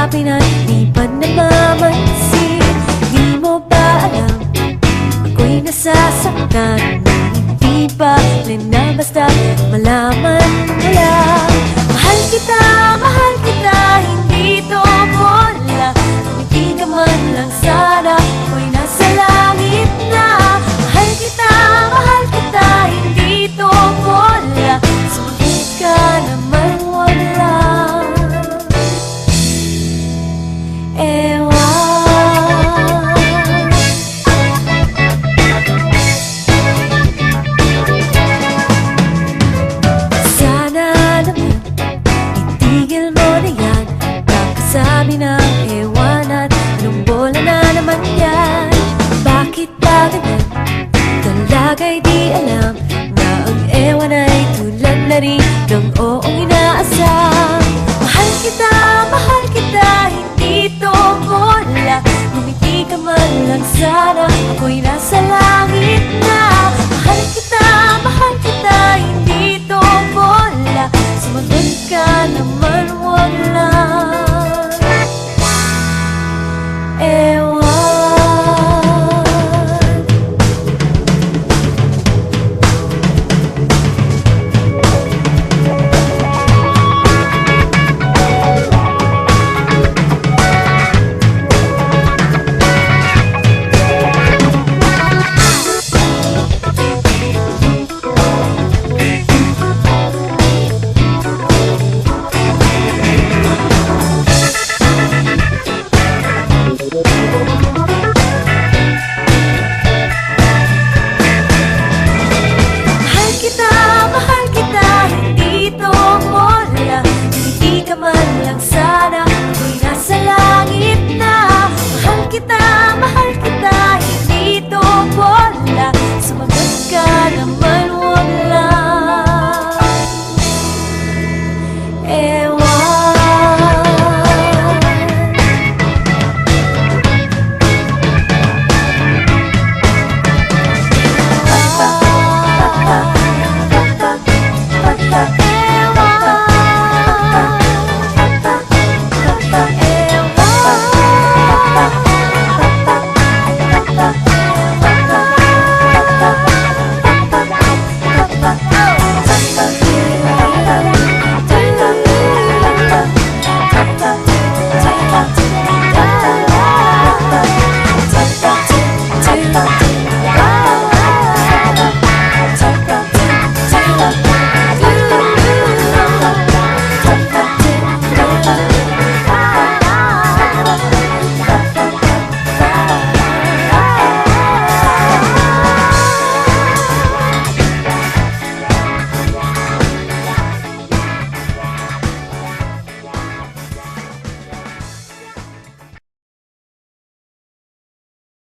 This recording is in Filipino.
kausapin at di pa namamansin. Di mo ba alam, ako'y nasasaktan, hindi pa rin na basta malaman mo lang. Mahal kita, hindi to bola. Hindi ka man lang sana, ako'y nasa langit na. Mahal kita, hindi to bola. Sumakit ka naman wala. Sabi ng ewan at anong bola na naman yan? Bakit ba ganyan? Talaga'y di alam na ang ewan ay tulad na rin ng oong inaasam. Mahal kita, hindi to bola. Ngumiti ka man lang sana,